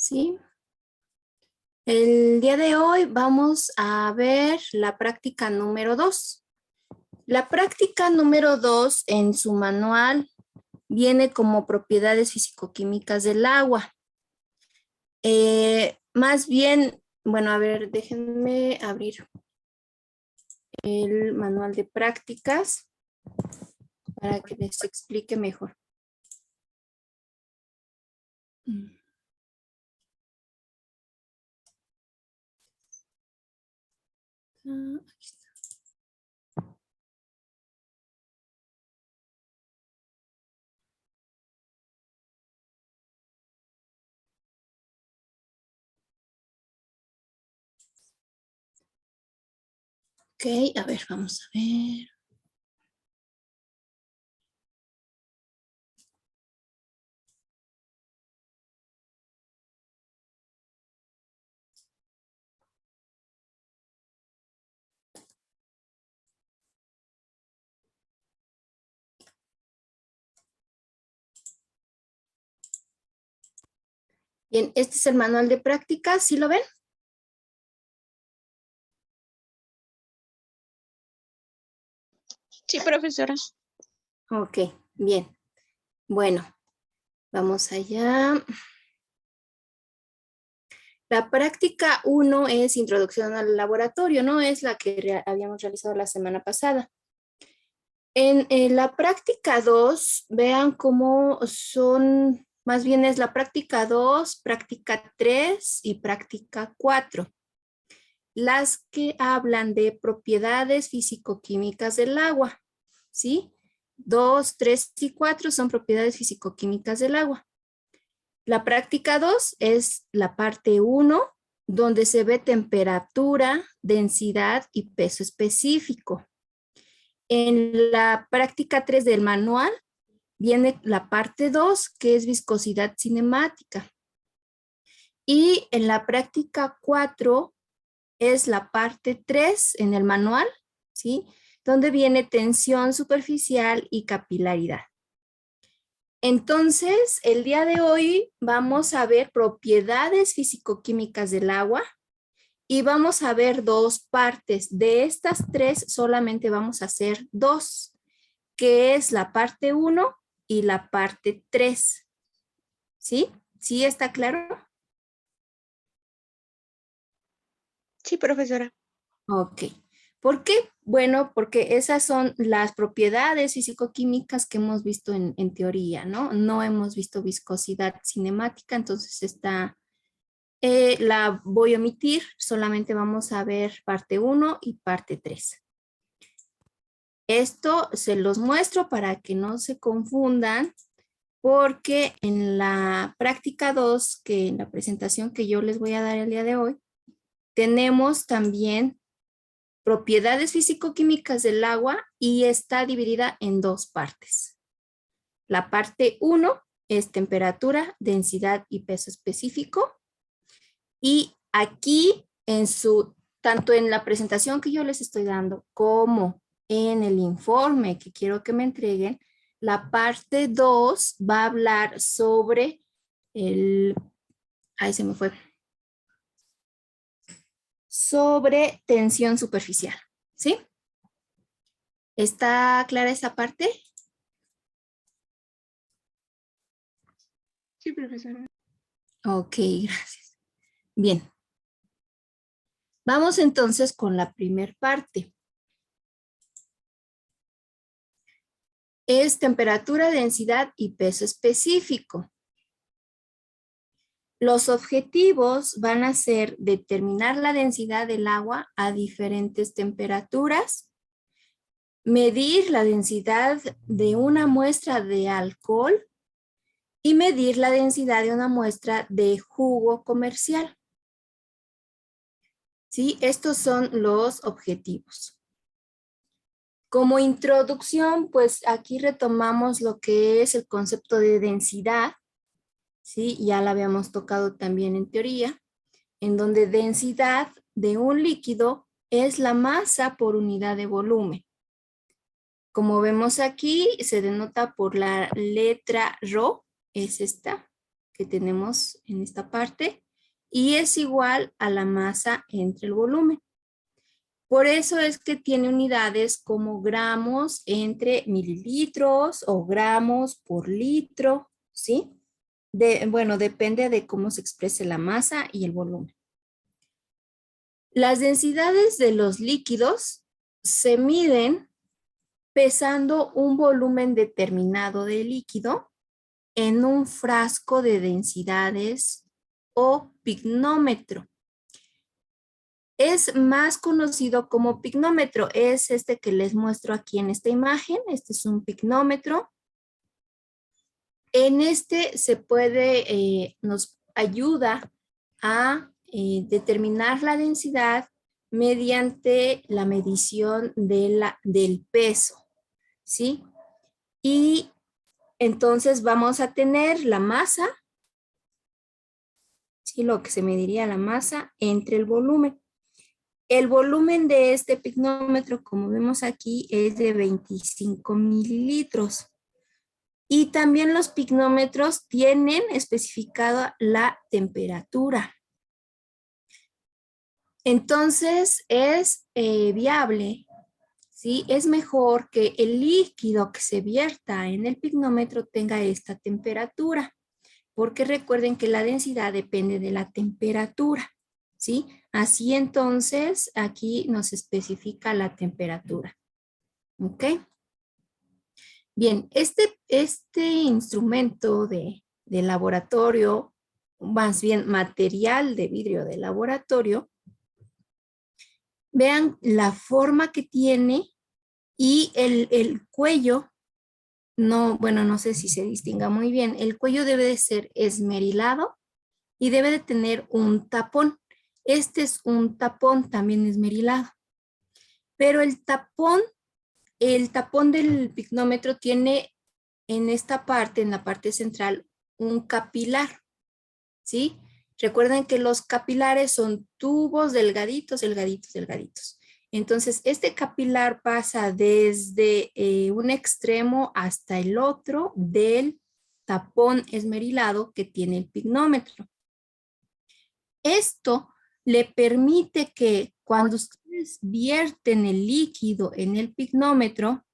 Sí. El día de hoy vamos a ver la práctica número 2. La práctica número 2 en su manual viene como propiedades físico-químicas del agua. Más bien, bueno, a ver, déjenme abrir el manual de prácticas para que les explique mejor. Aquí está. Ok, a ver, vamos a ver. Bien, este es el manual de prácticas, ¿sí lo ven? Sí, profesora. Ok, bien. Bueno, vamos allá. La práctica 1 es introducción al laboratorio, ¿no? Es la que habíamos realizado la semana pasada. En la práctica 2, vean cómo son, más bien es la práctica 2, práctica 3 y práctica 4. Las que hablan de propiedades físico-químicas del agua, ¿sí? 2, 3 y 4 son propiedades físico-químicas del agua. La práctica 2 es la parte 1, donde se ve temperatura, densidad y peso específico. En la práctica 3 del manual viene la parte 2, que es viscosidad cinemática. Y en la práctica 4 es la parte 3 en el manual, ¿sí? Donde viene tensión superficial y capilaridad. Entonces, el día de hoy vamos a ver propiedades físico-químicas del agua y vamos a ver dos partes. De estas tres solamente vamos a hacer dos, que es la parte 1 y la parte 3. ¿Sí? ¿Sí está claro? Sí, profesora. Ok. ¿Por qué? Bueno, porque esas son las propiedades físico-químicas que hemos visto en teoría, ¿no? No hemos visto viscosidad cinemática, entonces la voy a omitir, solamente vamos a ver parte 1 y parte 3. Esto se los muestro para que no se confundan, porque en la práctica 2, que en la presentación que yo les voy a dar el día de hoy, tenemos también propiedades físico-químicas del agua y está dividida en dos partes. La parte 1 es temperatura, densidad y peso específico. Y aquí, tanto en la presentación que yo les estoy dando como en el informe que quiero que me entreguen, la parte 2 va a hablar sobre ahí se me fue, sobre tensión superficial, ¿sí? ¿Está clara esa parte? Sí, profesora. Ok, gracias. Bien. Vamos entonces con la primer parte. Es temperatura, densidad y peso específico. Los objetivos van a ser determinar la densidad del agua a diferentes temperaturas, medir la densidad de una muestra de alcohol y medir la densidad de una muestra de jugo comercial. ¿Sí? Estos son los objetivos. Como introducción, pues aquí retomamos lo que es el concepto de densidad, ¿sí? Ya la habíamos tocado también en teoría, en donde densidad de un líquido es la masa por unidad de volumen. Como vemos aquí, se denota por la letra ρ, es esta, ¿ok? que tenemos en esta parte y es igual a la masa entre el volumen. Por eso es que tiene unidades como gramos entre mililitros o gramos por litro, ¿sí? Bueno, depende de cómo se exprese la masa y el volumen. Las densidades de los líquidos se miden pesando un volumen determinado de líquido en un frasco de densidades o pignómetro. Es más conocido como pignómetro, es este que les muestro aquí en esta imagen. Este es un pignómetro. En este se puede, nos ayuda a determinar la densidad mediante la medición del peso, ¿sí? Y entonces vamos a tener la masa, ¿sí? Lo que se mediría la masa entre el volumen. El volumen de este pignómetro, como vemos aquí, es de 25 mililitros. Y también los pignómetros tienen especificada la temperatura. Entonces es viable, ¿sí? Es mejor que el líquido que se vierta en el pignómetro tenga esta temperatura, porque recuerden que la densidad depende de la temperatura, ¿sí? Así entonces aquí nos especifica la temperatura, ¿ok? Bien, este instrumento de laboratorio, más bien material de vidrio de laboratorio, vean la forma que tiene y el cuello, bueno, no sé si se distinga muy bien, el cuello debe de ser esmerilado y debe de tener un tapón. Este es un tapón también esmerilado, pero el tapón del pignómetro tiene en esta parte, en la parte central, un capilar, ¿sí? Recuerden que los capilares son tubos delgaditos, delgaditos, delgaditos. Entonces, este capilar pasa desde un extremo hasta el otro del tapón esmerilado que tiene el pignómetro. Esto le permite que cuando ustedes vierten el líquido en el pignómetro,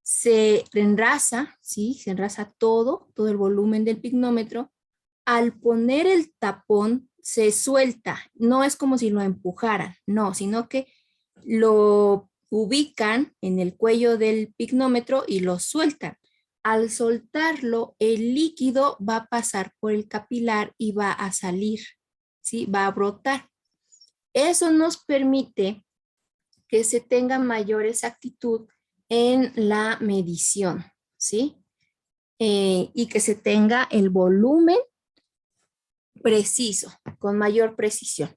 se enrasa, ¿sí? Se enrasa todo el volumen del pignómetro. Al poner el tapón, se suelta. No es como si lo empujaran, no, sino que lo ubican en el cuello del pignómetro y lo sueltan. Al soltarlo, el líquido va a pasar por el capilar y va a salir, ¿sí? Va a brotar. Eso nos permite que se tenga mayor exactitud en la medición, ¿sí? Y que se tenga el volumen preciso, con mayor precisión.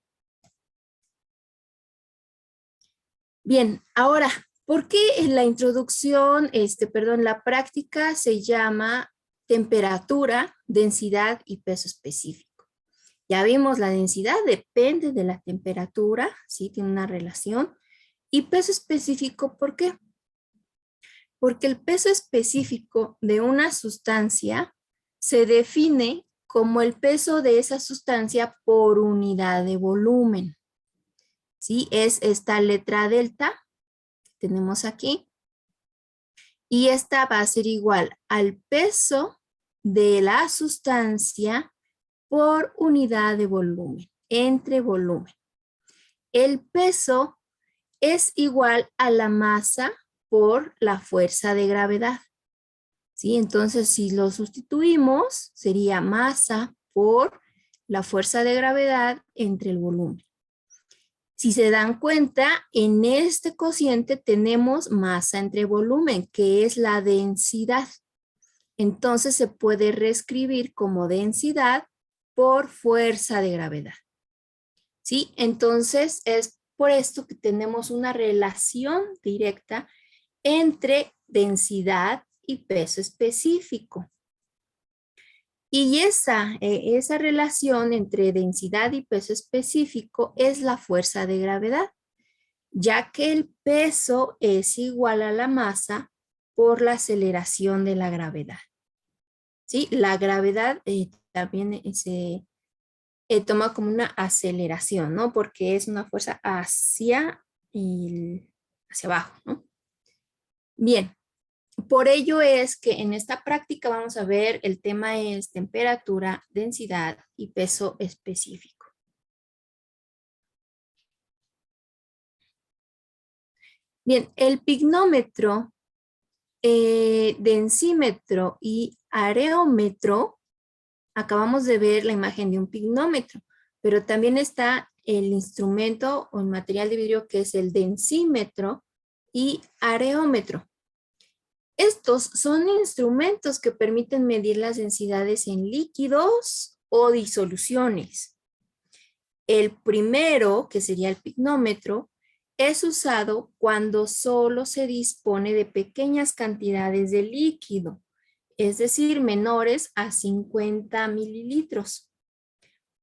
Bien, ahora, ¿por qué en la introducción, la práctica se llama temperatura, densidad y peso específico? Ya vimos, la densidad depende de la temperatura, ¿sí? Tiene una relación. Y peso específico, ¿por qué? Porque el peso específico de una sustancia se define como el peso de esa sustancia por unidad de volumen. ¿Sí? Es esta letra delta que tenemos aquí. Y esta va a ser igual al peso de la sustancia por unidad de volumen, entre volumen. El peso es igual a la masa por la fuerza de gravedad. ¿Sí? Entonces, si lo sustituimos, sería masa por la fuerza de gravedad entre el volumen. Si se dan cuenta, en este cociente tenemos masa entre volumen, que es la densidad. Entonces, se puede reescribir como densidad por fuerza de gravedad. ¿Sí? Entonces, es por esto que tenemos una relación directa entre densidad y peso específico. Y esa relación entre densidad y peso específico es la fuerza de gravedad, ya que el peso es igual a la masa por la aceleración de la gravedad. ¿Sí? La gravedad también se toma como una aceleración, ¿no? Porque es una fuerza hacia abajo, ¿no? Bien, por ello es que en esta práctica vamos a ver el tema es temperatura, densidad y peso específico. Bien, el pignómetro, densímetro y areómetro, acabamos de ver la imagen de un pignómetro, pero también está el instrumento o el material de vidrio que es el densímetro y areómetro. Estos son instrumentos que permiten medir las densidades en líquidos o disoluciones. El primero, que sería el pignómetro, es usado cuando solo se dispone de pequeñas cantidades de líquido, es decir, menores a 50 mililitros,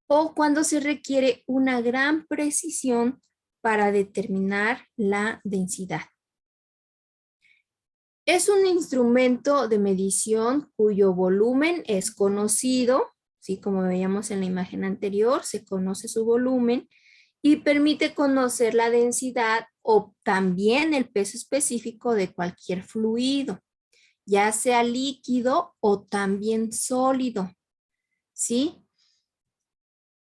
o cuando se requiere una gran precisión para determinar la densidad. Es un instrumento de medición cuyo volumen es conocido, ¿sí? Como veíamos en la imagen anterior, se conoce su volumen y permite conocer la densidad o también el peso específico de cualquier fluido, ya sea líquido o también sólido, ¿sí?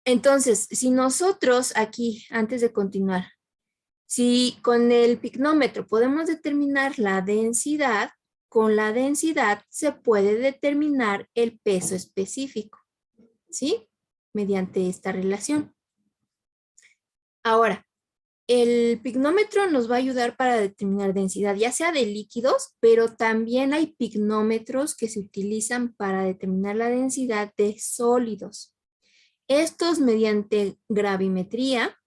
Entonces, si nosotros aquí, antes de continuar, si con el pignómetro podemos determinar la densidad, con la densidad se puede determinar el peso específico, ¿sí? Mediante esta relación. Ahora, el pignómetro nos va a ayudar para determinar densidad, ya sea de líquidos, pero también hay pignómetros que se utilizan para determinar la densidad de sólidos. Estos mediante gravimetría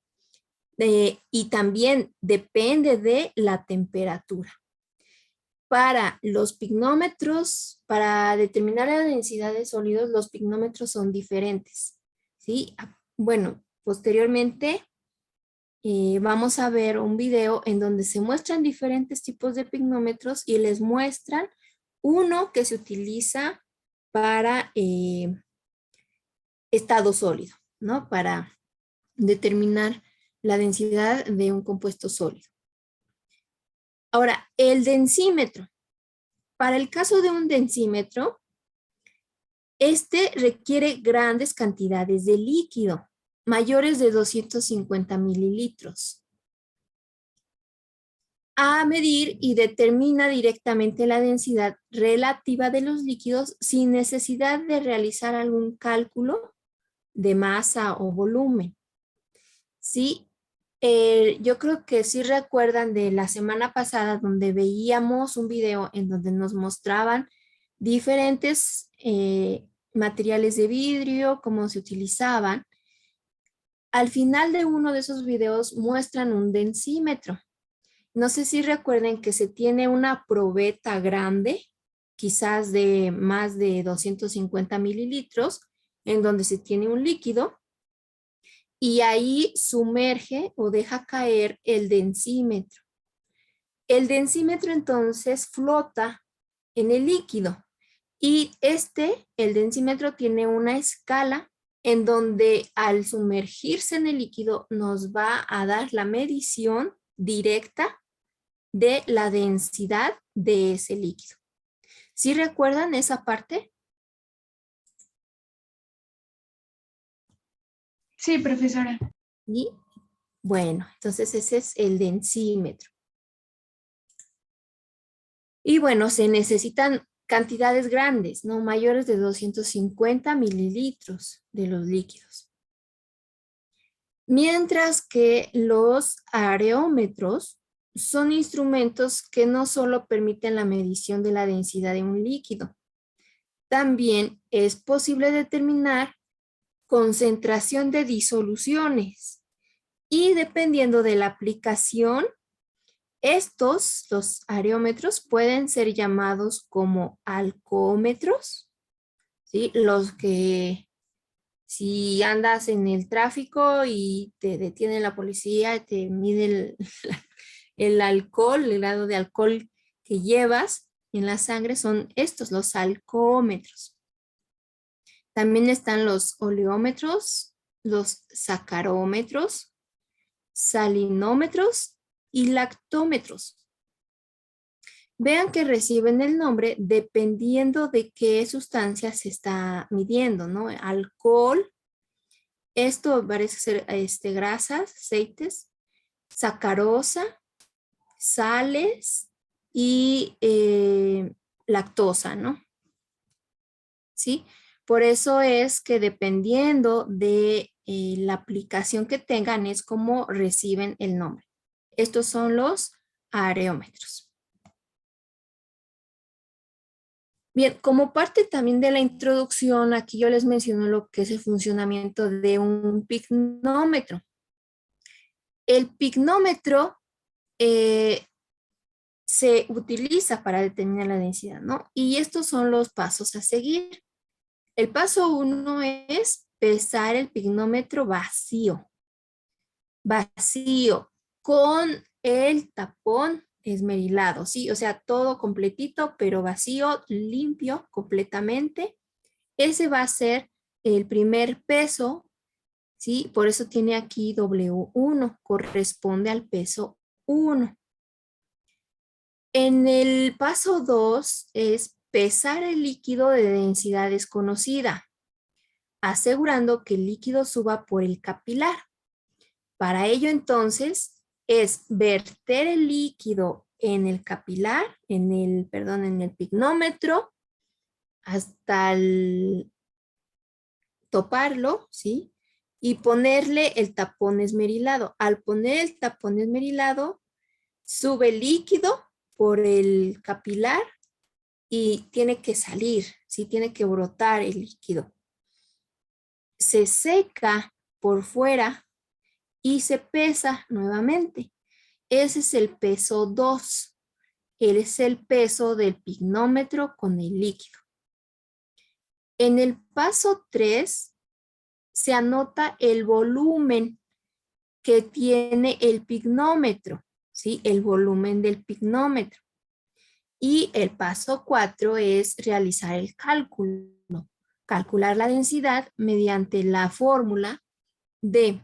y también depende de la temperatura. Para los pignómetros, para determinar la densidad de sólidos, los pignómetros son diferentes, ¿sí? Bueno, posteriormente vamos a ver un video en donde se muestran diferentes tipos de pignómetros y les muestran uno que se utiliza para estado sólido, ¿no? Para determinar la densidad de un compuesto sólido. Ahora, el densímetro. Para el caso de un densímetro, este requiere grandes cantidades de líquido, mayores de 250 mililitros, a medir y determina directamente la densidad relativa de los líquidos sin necesidad de realizar algún cálculo de masa o volumen. Sí, yo creo que sí recuerdan de la semana pasada donde veíamos un video en donde nos mostraban diferentes materiales de vidrio, cómo se utilizaban. Al final de uno de esos videos muestran un densímetro. No sé si recuerden que se tiene una probeta grande, quizás de más de 250 mililitros, en donde se tiene un líquido y ahí sumerge o deja caer el densímetro. El densímetro entonces flota en el líquido y el densímetro tiene una escala en donde al sumergirse en el líquido nos va a dar la medición directa de la densidad de ese líquido. ¿Sí recuerdan esa parte? Sí, profesora. Y bueno, entonces ese es el densímetro. Y bueno, se necesitan cantidades grandes, no mayores de 250 mililitros de los líquidos. Mientras que los areómetros son instrumentos que no solo permiten la medición de la densidad de un líquido, también es posible determinar concentración de disoluciones y dependiendo de la aplicación, los areómetros, pueden ser llamados como alcohómetros, ¿sí? Los que si andas en el tráfico y te detiene la policía y te mide el alcohol, el grado de alcohol que llevas en la sangre, son estos, los alcohómetros. También están los oleómetros, los sacarómetros, salinómetros y lactómetros. Vean que reciben el nombre dependiendo de qué sustancia se está midiendo, ¿no? Alcohol, esto parece ser grasas, aceites, sacarosa, sales y lactosa, ¿no? ¿Sí? Por eso es que dependiendo de la aplicación que tengan es como reciben el nombre. Estos son los areómetros. Bien, como parte también de la introducción, aquí yo les menciono lo que es el funcionamiento de un pignómetro. El pignómetro se utiliza para determinar la densidad, ¿no? Y estos son los pasos a seguir. El paso 1 es pesar el pignómetro vacío. Vacío, con el tapón esmerilado, ¿sí? O sea, todo completito, pero vacío, limpio completamente. Ese va a ser el primer peso, ¿sí? Por eso tiene aquí W1, corresponde al peso 1. En el paso 2 es pesar el líquido de densidad desconocida, asegurando que el líquido suba por el capilar. Para ello entonces es verter el líquido en el capilar, en el pignómetro, hasta toparlo, ¿sí? Y ponerle el tapón esmerilado. Al poner el tapón esmerilado, sube el líquido por el capilar y tiene que salir, ¿sí? Tiene que brotar el líquido. Se seca por fuera y se pesa nuevamente. Ese es el peso 2. Es el peso del pignómetro con el líquido. En el paso 3 se anota el volumen que tiene el pignómetro, ¿sí? El volumen del pignómetro. Y el paso 4 es realizar el cálculo. Calcular la densidad mediante la fórmula de,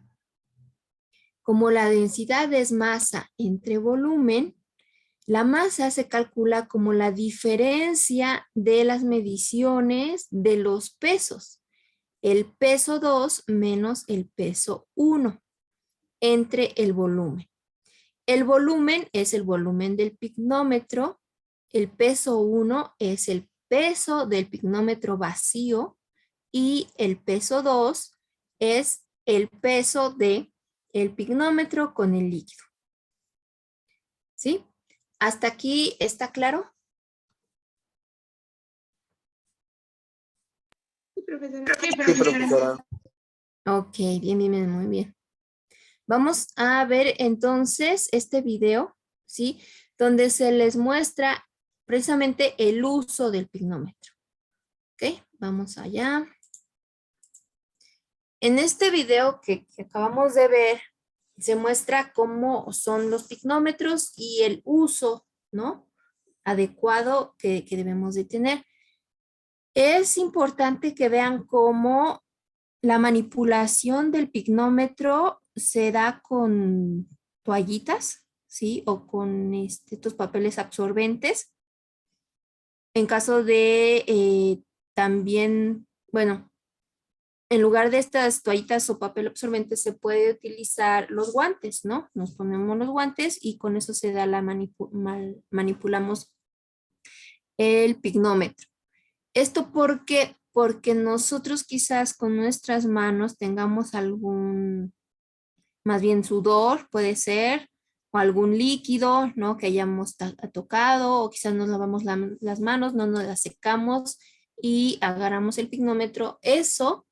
como la densidad es masa entre volumen, la masa se calcula como la diferencia de las mediciones de los pesos. El peso 2 menos el peso 1 entre el volumen. El volumen es el volumen del pignómetro. El peso 1 es el peso del pignómetro vacío. Y el peso 2 es el peso del pignómetro con el líquido. ¿Sí? ¿Hasta aquí está claro? Sí, profesora. Sí, profesora. Ok, bien, muy bien. Vamos a ver entonces este video, ¿sí? Donde se les muestra precisamente el uso del pignómetro. Ok, vamos allá. En este video que acabamos de ver, se muestra cómo son los pignómetros y el uso, ¿no? Adecuado que debemos de tener. Es importante que vean cómo la manipulación del pignómetro se da con toallitas, ¿sí? O con estos papeles absorbentes. En caso de también, bueno, en lugar de estas toallitas o papel absorbente se puede utilizar los guantes, ¿no? Nos ponemos los guantes y con eso se da manipulamos el pignómetro. ¿Esto por qué? Porque nosotros quizás con nuestras manos tengamos algún, más bien sudor, puede ser, o algún líquido, ¿no? Que hayamos tocado, o quizás nos lavamos las manos, no nos las secamos y agarramos el pignómetro. Eso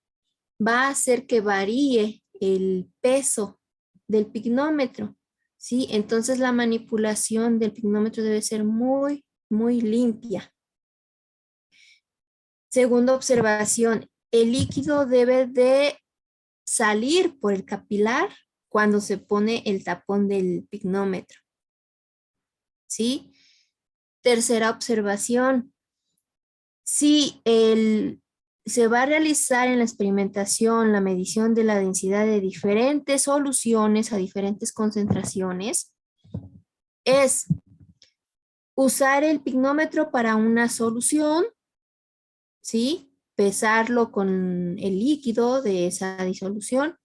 va a hacer que varíe el peso del pignómetro, ¿sí? Entonces la manipulación del pignómetro debe ser muy, muy limpia. Segunda observación, el líquido debe de salir por el capilar cuando se pone el tapón del pignómetro, ¿sí? Tercera observación, si el se va a realizar en la experimentación la medición de la densidad de diferentes soluciones a diferentes concentraciones. Es usar el pignómetro para una solución, ¿sí? Pesarlo con el líquido de esa disolución.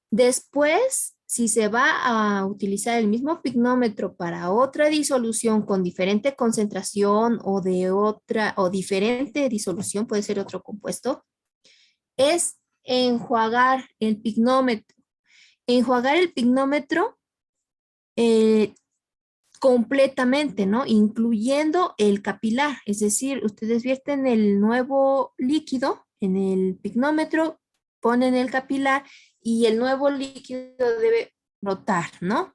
Después, si se va a utilizar el mismo pignómetro para otra disolución con diferente concentración o de otra o diferente disolución, puede ser otro compuesto, es enjuagar el pignómetro. Enjuagar el pignómetro completamente, ¿no? Incluyendo el capilar, es decir, ustedes vierten el nuevo líquido en el pignómetro, ponen el capilar y el nuevo líquido debe brotar, ¿no?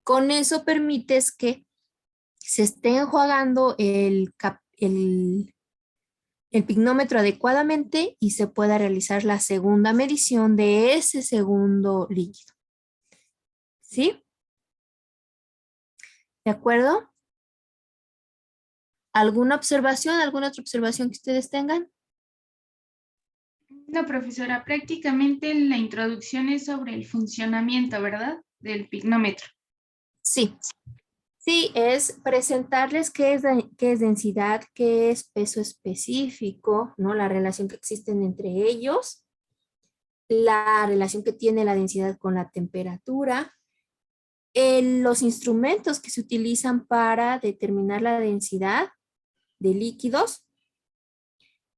Con eso permites que se esté enjuagando el pignómetro adecuadamente y se pueda realizar la segunda medición de ese segundo líquido. ¿Sí? ¿De acuerdo? ¿Alguna observación, alguna otra observación que ustedes tengan? No, profesora, prácticamente la introducción es sobre el funcionamiento, ¿verdad? Del pignómetro. Sí. Sí, es presentarles qué es densidad, qué es peso específico, ¿no? La relación que existen entre ellos, la relación que tiene la densidad con la temperatura, los instrumentos que se utilizan para determinar la densidad de líquidos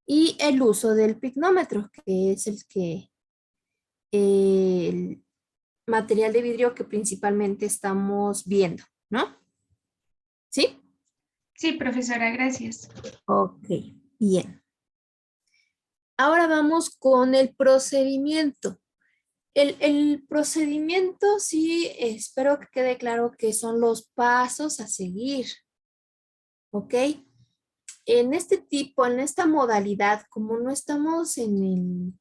y el uso del pignómetro, que es el material de vidrio que principalmente estamos viendo, ¿no? ¿Sí? Sí, profesora, gracias. Ok, bien. Ahora vamos con el procedimiento. El procedimiento, sí, espero que quede claro que son los pasos a seguir, ¿ok? En este tipo, en esta modalidad, como no estamos en el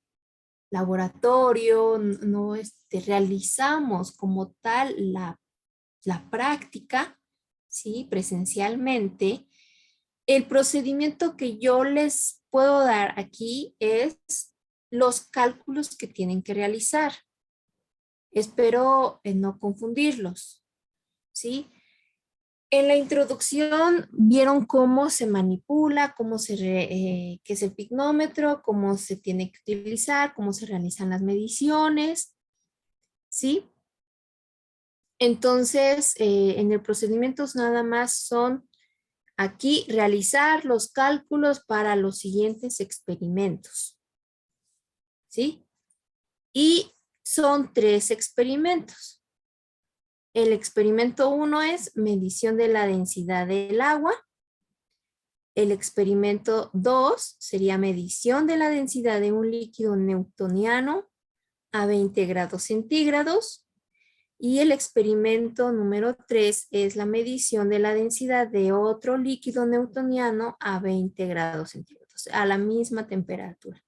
laboratorio, no realizamos como tal la práctica, ¿sí? Presencialmente, el procedimiento que yo les puedo dar aquí es los cálculos que tienen que realizar. Espero no confundirlos, ¿sí? En la introducción vieron cómo se manipula, qué es el pignómetro, cómo se tiene que utilizar, cómo se realizan las mediciones, ¿sí? Entonces, en el procedimiento nada más son aquí realizar los cálculos para los siguientes experimentos, ¿sí? Y son 3 experimentos. El experimento 1 es medición de la densidad del agua. El experimento 2 sería medición de la densidad de un líquido newtoniano a 20 grados centígrados. Y el experimento número 3 es la medición de la densidad de otro líquido newtoniano a 20 grados centígrados, a la misma temperatura.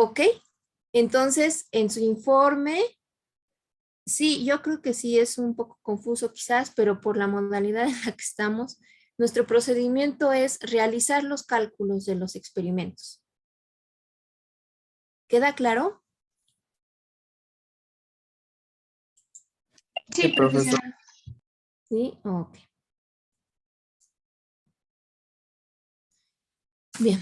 ¿Ok? Entonces, en su informe, sí, yo creo que sí es un poco confuso quizás, pero por la modalidad en la que estamos, nuestro procedimiento es realizar los cálculos de los experimentos. ¿Queda claro? Sí, profesora. Sí, ok. Bien.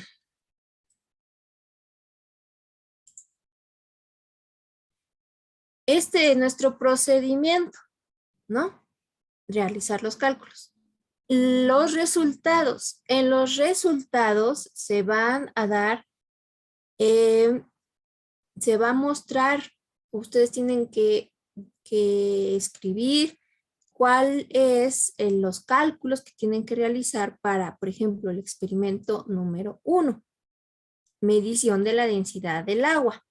Este es nuestro procedimiento, ¿no? Realizar los cálculos. Los resultados. En los resultados se van a dar, se va a mostrar, ustedes tienen que escribir cuál es los cálculos que tienen que realizar para, por ejemplo, el experimento número 1, medición de la densidad del agua.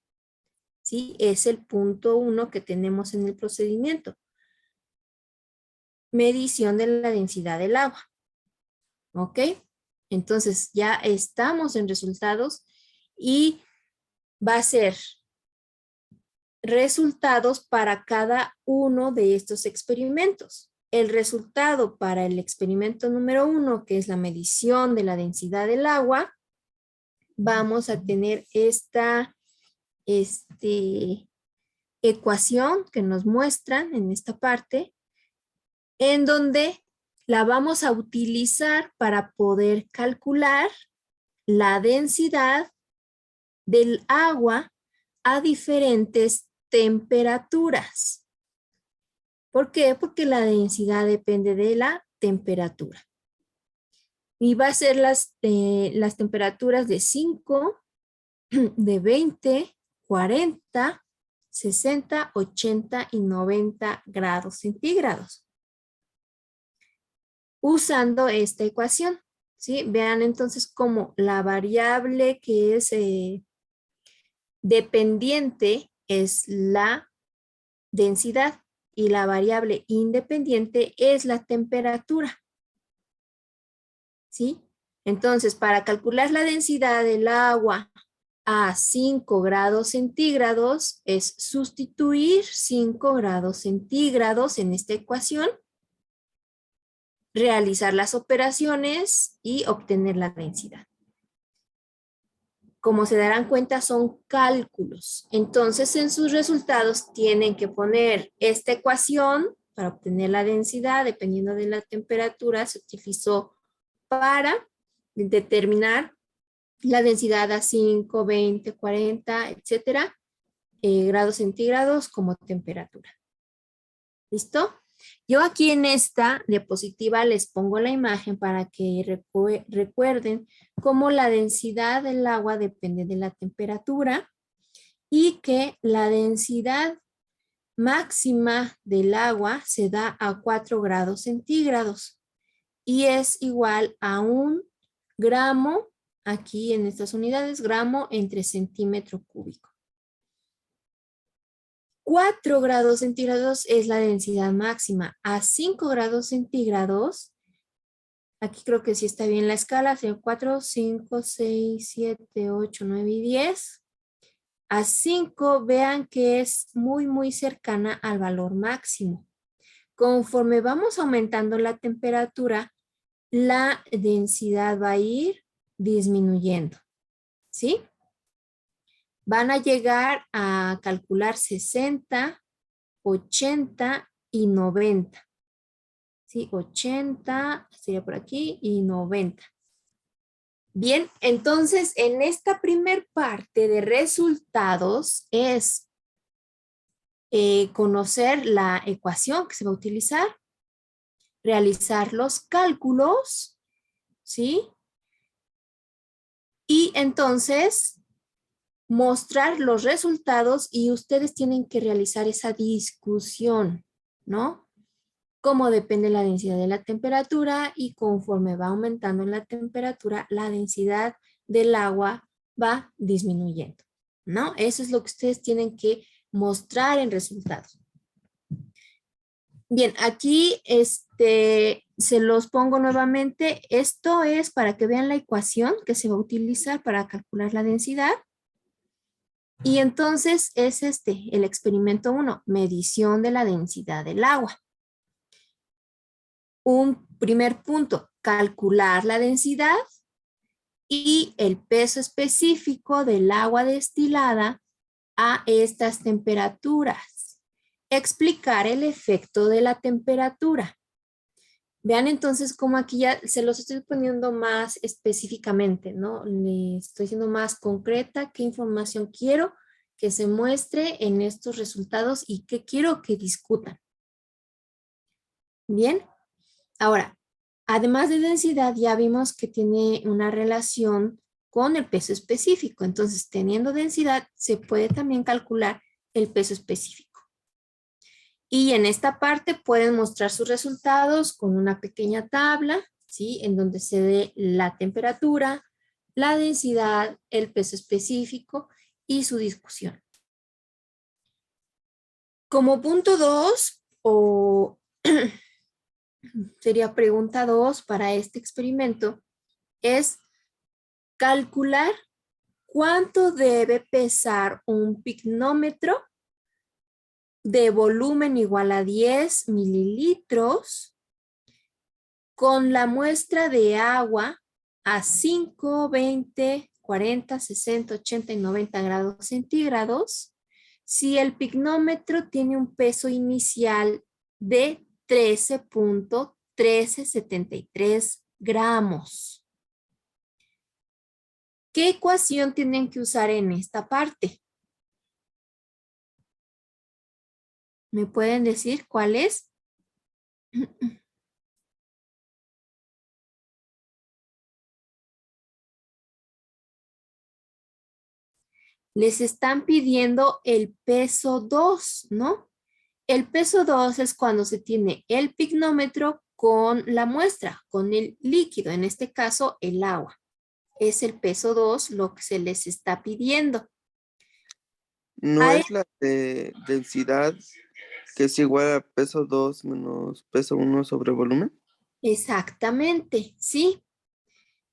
¿Sí? Es el punto 1 que tenemos en el procedimiento. Medición de la densidad del agua. ¿Ok? Entonces ya estamos en resultados y va a ser resultados para cada uno de estos experimentos. el resultado para el experimento número 1, que es la medición de la densidad del agua, vamos a tener esta ecuación que nos muestran en esta parte, en donde la vamos a utilizar para poder calcular la densidad del agua a diferentes temperaturas. ¿Por qué? Porque la densidad depende de la temperatura. Y va a ser las temperaturas de 5, de 20, 40, 60, 80 y 90 grados centígrados. Usando esta ecuación, ¿sí? Vean entonces cómo la variable que es dependiente es la densidad y la variable independiente es la temperatura, ¿sí? Entonces, para calcular la densidad del agua a 5 grados centígrados es sustituir 5 grados centígrados en esta ecuación, realizar las operaciones y obtener la densidad. Como se darán cuenta, son cálculos. Entonces, en sus resultados tienen que poner esta ecuación para obtener la densidad, dependiendo de la temperatura, se utilizó para determinar la densidad a 5, 20, 40, etcétera, grados centígrados como temperatura. ¿Listo? Yo aquí en esta diapositiva les pongo la imagen para que recuerden cómo la densidad del agua depende de la temperatura y que la densidad máxima del agua se da a 4 grados centígrados y es igual a 1 gramo, aquí en estas unidades, gramo entre centímetro cúbico. 4 grados centígrados es la densidad máxima. A 5 grados centígrados, aquí creo que sí está bien la escala, sería 4, 5, 6, 7, 8, 9 y 10. A 5 vean que es muy, muy cercana al valor máximo. Conforme vamos aumentando la temperatura, la densidad va a ir disminuyendo, ¿sí? Van a llegar a calcular 60, 80 y 90. ¿Sí? 80, sería por aquí, y 90. Bien, entonces en esta primer parte de resultados es conocer la ecuación que se va a utilizar, realizar los cálculos, ¿sí? Y entonces mostrar los resultados y ustedes tienen que realizar esa discusión, ¿no? Cómo depende la densidad de la temperatura y conforme va aumentando la temperatura, la densidad del agua va disminuyendo, ¿no? Eso es lo que ustedes tienen que mostrar en resultados. Bien, aquí se los pongo nuevamente. Esto es para que vean la ecuación que se va a utilizar para calcular la densidad. Y entonces es el experimento 1, medición de la densidad del agua. Un primer punto, calcular la densidad y el peso específico del agua destilada a estas temperaturas. Explicar el efecto de la temperatura. Vean entonces cómo aquí ya se los estoy poniendo más específicamente, ¿no? Le estoy siendo más concreta qué información quiero que se muestre en estos resultados y qué quiero que discutan. Bien, ahora, además de densidad ya vimos que tiene una relación con el peso específico. Entonces, teniendo densidad, se puede también calcular el peso específico. Y en esta parte pueden mostrar sus resultados con una pequeña tabla, ¿sí? En donde se dé la temperatura, la densidad, el peso específico y su discusión. Como punto 2, o sería pregunta 2 para este experimento, es calcular cuánto debe pesar un pignómetro de volumen igual a 10 mililitros con la muestra de agua a 5, 20, 40, 60, 80 y 90 grados centígrados si el pignómetro tiene un peso inicial de 13.1373 gramos. ¿Qué ecuación tienen que usar en esta parte? ¿Me pueden decir cuál es? Les están pidiendo el peso 2, ¿no? El peso 2 es cuando se tiene el pignómetro con la muestra, con el líquido, en este caso el agua. Es el peso 2 lo que se les está pidiendo. ¿No es la de densidad que es igual a peso 2 menos peso 1 sobre volumen? Exactamente, sí.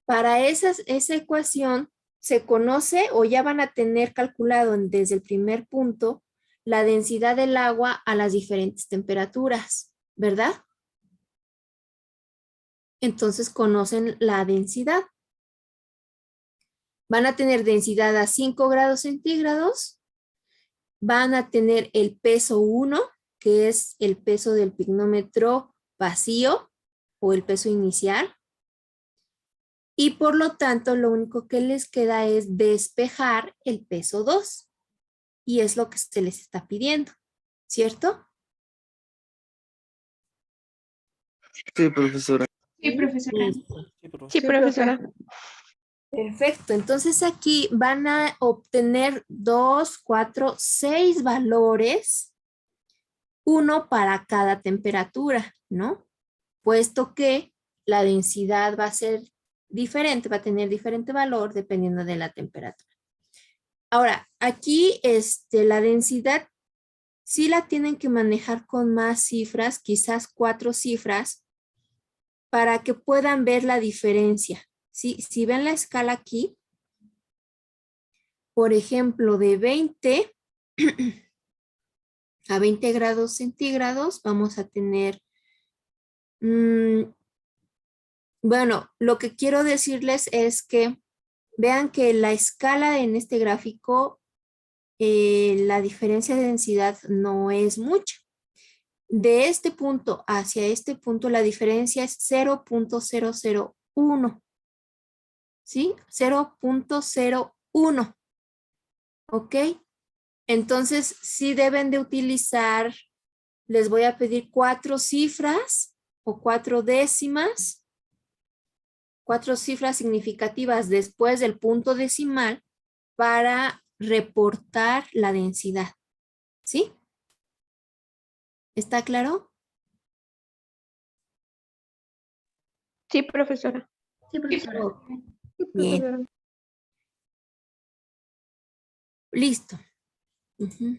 Para esa ecuación se conoce o ya van a tener calculado desde el primer punto la densidad del agua a las diferentes temperaturas, ¿verdad? Entonces conocen la densidad. Van a tener densidad a 5 grados centígrados. Van a tener el peso 1, que es el peso del pignómetro vacío o el peso inicial. Y por lo tanto, lo único que les queda es despejar el peso 2. Y es lo que se les está pidiendo, ¿cierto? Sí, profesora. Sí, profesora. Listo. Sí, profesora. Perfecto. Entonces aquí van a obtener 2, 4, 6 valores, uno para cada temperatura, ¿no? Puesto que la densidad va a ser diferente, va a tener diferente valor dependiendo de la temperatura. Ahora, aquí la densidad sí la tienen que manejar con más cifras, quizás 4 cifras, para que puedan ver la diferencia. Si ven la escala aquí, por ejemplo, de 20 a 20 grados centígrados, vamos a tener, bueno, lo que quiero decirles es que vean que la escala en este gráfico, la diferencia de densidad no es mucha. De este punto hacia este punto, la diferencia es 0.001. ¿Sí? 0.01. ¿Ok? Entonces, sí deben de utilizar, les voy a pedir 4 cifras o 4 décimas, 4 cifras significativas después del punto decimal para reportar la densidad. ¿Sí? ¿Está claro? Sí, profesora. Sí, profesora. Ok, Sí, bien, profesora. listo. Ujú.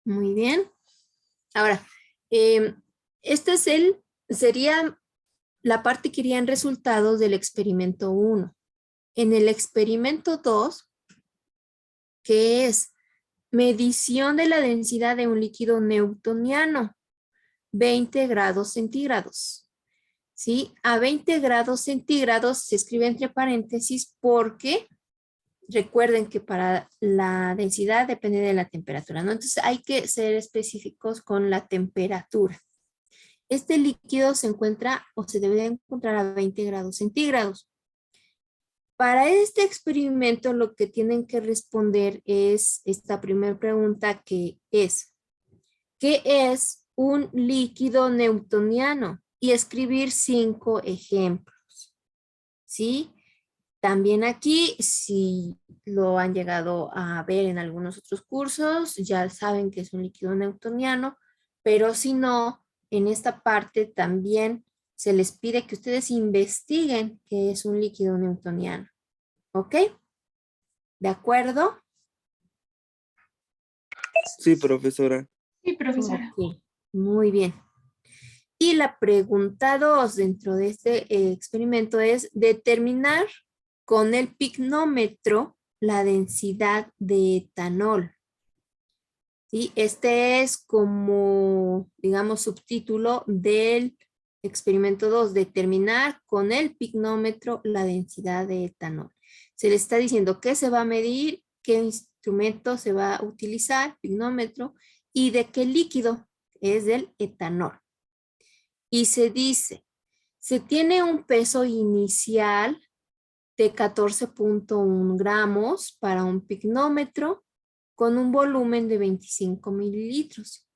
Muy bien. Ahora, este es sería la parte que irían resultados del experimento 1. En el experimento 2, que es medición de la densidad de un líquido newtoniano, 20 grados centígrados. ¿Sí? A 20 grados centígrados se escribe entre paréntesis porque recuerden que para la densidad depende de la temperatura, ¿no? Entonces hay que ser específicos con la temperatura. Este líquido se encuentra o se debe de encontrar a 20 grados centígrados. Para este experimento lo que tienen que responder es esta primera pregunta que es, ¿qué es un líquido newtoniano? Y escribir 5 ejemplos, ¿sí? También aquí, si lo han llegado a ver en algunos otros cursos, ya saben que es un líquido newtoniano, pero si no, en esta parte también se les pide que ustedes investiguen qué es un líquido newtoniano. ¿Ok? ¿De acuerdo? Sí, profesora. Sí, profesora. Ok, muy bien. Y la pregunta 2 dentro de este experimento es determinar con el pignómetro la densidad de etanol. ¿sí? Este es como, digamos, subtítulo del experimento 2, determinar con el pignómetro la densidad de etanol. Se le está diciendo qué se va a medir, qué instrumento se va a utilizar, pignómetro, y de qué líquido es del etanol. Y se dice, se tiene un peso inicial de 14.1 gramos para un pignómetro con un volumen de 25 mililitros.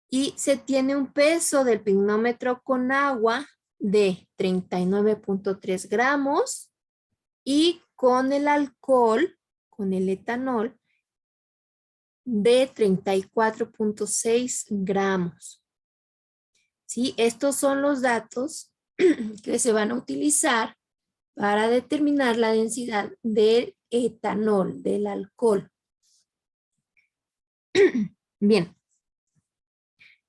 Y se tiene un peso del pignómetro con agua de 39.3 gramos y con el alcohol, con el etanol, de 34.6 gramos. ¿Sí? Estos son los datos que se van a utilizar para determinar la densidad del etanol, del alcohol. Bien.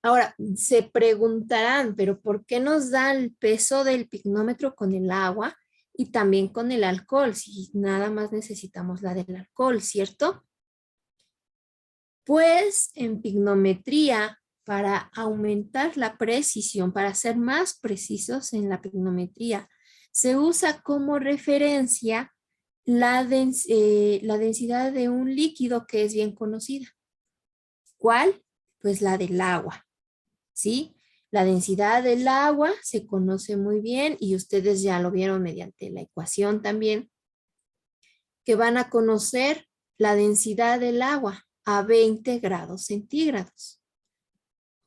Ahora, se preguntarán, pero ¿por qué nos da el peso del pignómetro con el agua y también con el alcohol? Si nada más necesitamos la del alcohol, ¿cierto? Pues en pignometría, para aumentar la precisión, para ser más precisos en la pignometría, se usa como referencia la densidad de un líquido que es bien conocida. ¿Cuál? Pues la del agua, ¿sí? La densidad del agua se conoce muy bien y ustedes ya lo vieron mediante la ecuación también, que van a conocer la densidad del agua a 20 grados centígrados.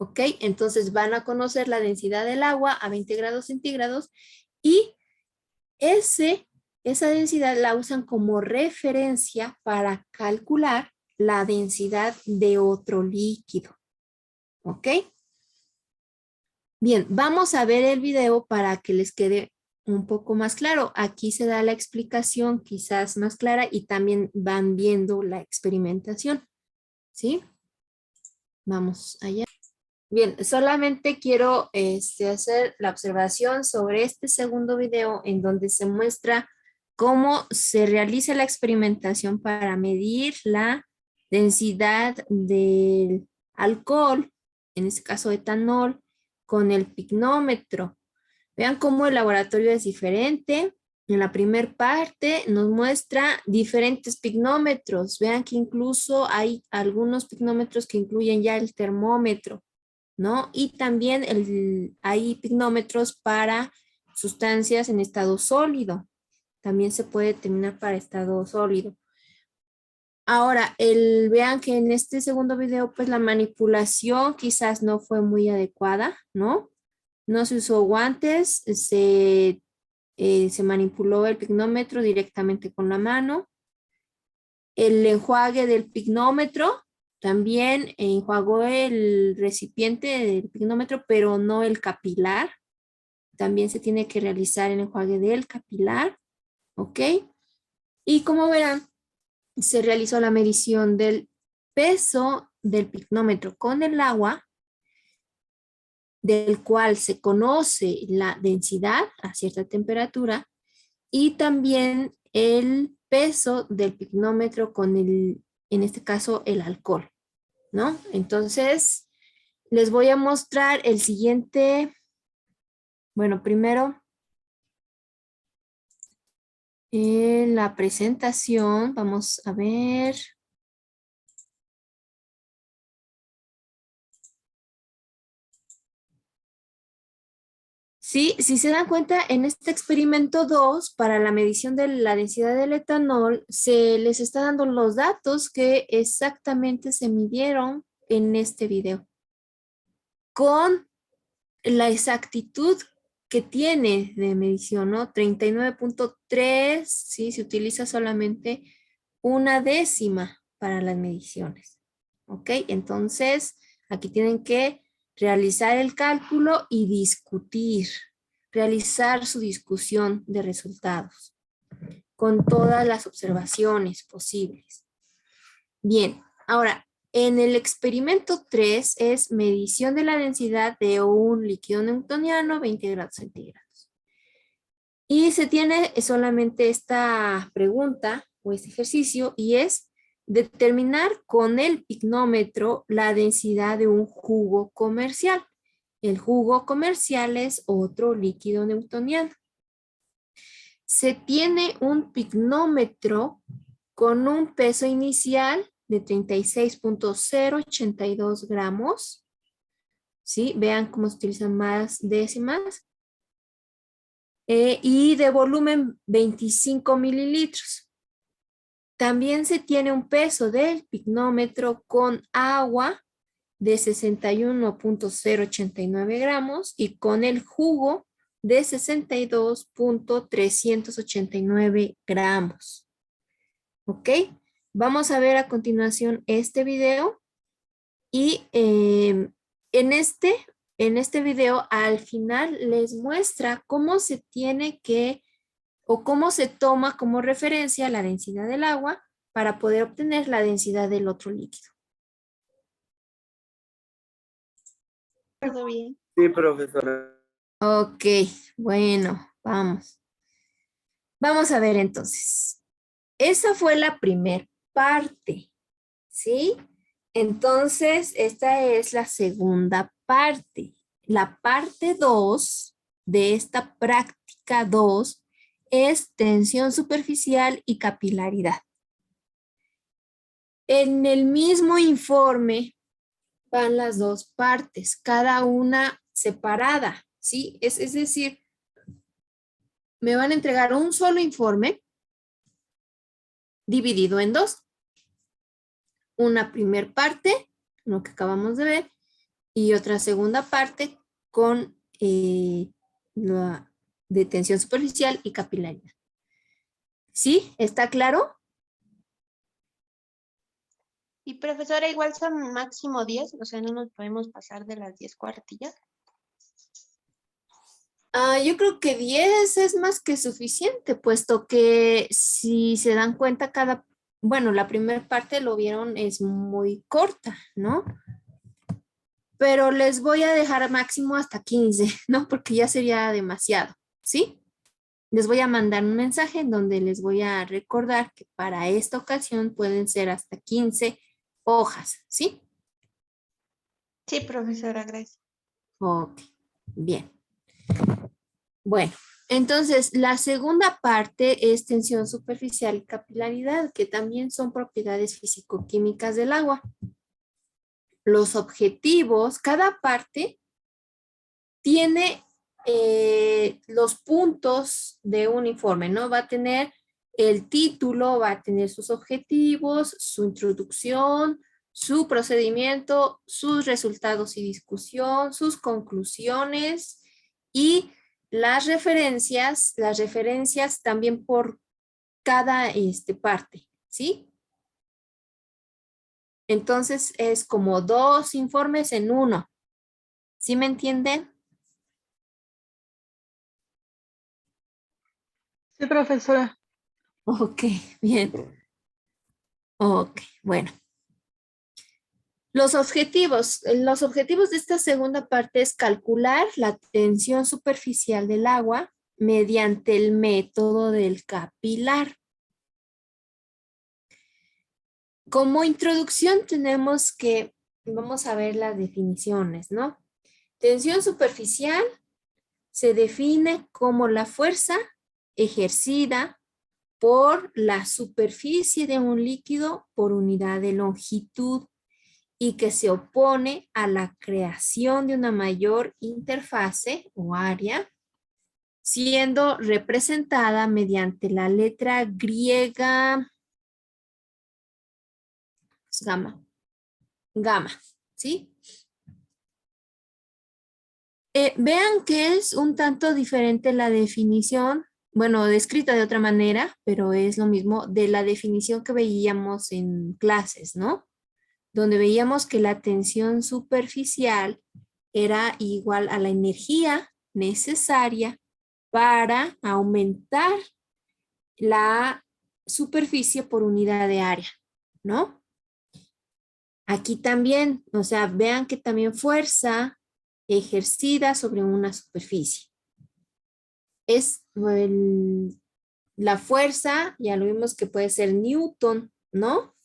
¿Ok? Entonces van a conocer la densidad del agua a 20 grados centígrados y esa densidad la usan como referencia para calcular la densidad de otro líquido. ¿Ok? Bien, vamos a ver el video para que les quede un poco más claro. Aquí se da la explicación quizás más clara y también van viendo la experimentación. ¿Sí? Vamos allá. Bien, solamente quiero hacer la observación sobre este segundo video en donde se muestra cómo se realiza la experimentación para medir la densidad del alcohol, en este caso etanol, con el pignómetro. Vean cómo el laboratorio es diferente. En la primera parte nos muestra diferentes pignómetros. Vean que incluso hay algunos pignómetros que incluyen ya el termómetro, ¿no? Y también hay pignómetros para sustancias en estado sólido. También se puede determinar para estado sólido. Ahora, vean que en este segundo video, pues la manipulación quizás no fue muy adecuada, ¿no? No se usó guantes, se manipuló el pignómetro directamente con la mano. El enjuague del pignómetro, también enjuagó el recipiente del pignómetro, pero no el capilar. También se tiene que realizar el enjuague del capilar, ¿ok? Y como verán, se realizó la medición del peso del pignómetro con el agua, del cual se conoce la densidad a cierta temperatura, y también el peso del pignómetro con en este caso, el alcohol, ¿no? Entonces, les voy a mostrar el siguiente. Bueno, primero, en la presentación, vamos a ver. Sí, si se dan cuenta, en este experimento 2, para la medición de la densidad del etanol, se les está dando los datos que exactamente se midieron en este video, con la exactitud que tiene de medición, ¿no? 39.3, ¿sí? Se utiliza solamente una décima para las mediciones, ¿ok? Entonces, aquí tienen que realizar el cálculo y discutir, realizar su discusión de resultados con todas las observaciones posibles. Bien, ahora, en el experimento 3 es medición de la densidad de un líquido newtoniano a 20 grados centígrados. Y se tiene solamente esta pregunta o este ejercicio y es determinar con el pignómetro la densidad de un jugo comercial. El jugo comercial es otro líquido newtoniano. Se tiene un pignómetro con un peso inicial de 36.082 gramos. ¿Sí? Vean cómo se utilizan más décimas. Y de volumen 25 mililitros. También se tiene un peso del pignómetro con agua de 61.089 gramos y con el jugo de 62.389 gramos. ¿Ok? Vamos a ver a continuación este video y en este video al final les muestra cómo se tiene que o cómo se toma como referencia la densidad del agua para poder obtener la densidad del otro líquido. ¿Todo bien? Sí, profesora. Ok, bueno, vamos. Vamos a ver entonces. Esa fue la primer parte, ¿sí? Entonces, esta es la segunda parte. La parte 2 de esta práctica 2 es tensión superficial y capilaridad. En el mismo informe van las dos partes, cada una separada, ¿sí? Es decir, me van a entregar un solo informe dividido en dos. Una primer parte, lo que acabamos de ver, y otra segunda parte con la de tensión superficial y capilaridad. ¿Sí? ¿Está claro? Y profesora, igual son máximo 10, o sea, no nos podemos pasar de las 10 cuartillas. Yo creo que 10 es más que suficiente, puesto que si se dan cuenta bueno, la primera parte lo vieron es muy corta, ¿no? Pero les voy a dejar máximo hasta 15, ¿no? Porque ya sería demasiado, ¿sí? Les voy a mandar un mensaje en donde les voy a recordar que para esta ocasión pueden ser hasta 15 hojas, ¿sí? Sí, profesora, gracias. Ok, bien. Bueno, entonces la segunda parte es tensión superficial y capilaridad, que también son propiedades físico-químicas del agua. Los objetivos, cada parte tiene los puntos de un informe, ¿no? Va a tener el título, va a tener sus objetivos, su introducción, su procedimiento, sus resultados y discusión, sus conclusiones y las referencias también por cada parte, ¿sí? Entonces es como dos informes en uno. ¿Sí me entienden? Sí, profesora. Ok, bien. Ok, bueno. Los objetivos de esta segunda parte es calcular la tensión superficial del agua mediante el método del capilar. Como introducción vamos a ver las definiciones, ¿no? Tensión superficial se define como la fuerza ejercida por la superficie de un líquido por unidad de longitud y que se opone a la creación de una mayor interfase o área, siendo representada mediante la letra griega gamma, ¿sí? Vean que es un tanto diferente la definición, bueno, descrita de otra manera, pero es lo mismo de la definición que veíamos en clases, ¿no? Donde veíamos que la tensión superficial era igual a la energía necesaria para aumentar la superficie por unidad de área, ¿no? Aquí también, o sea, vean que también fuerza ejercida sobre una superficie. Es la fuerza, ya lo vimos que puede ser Newton, ¿no?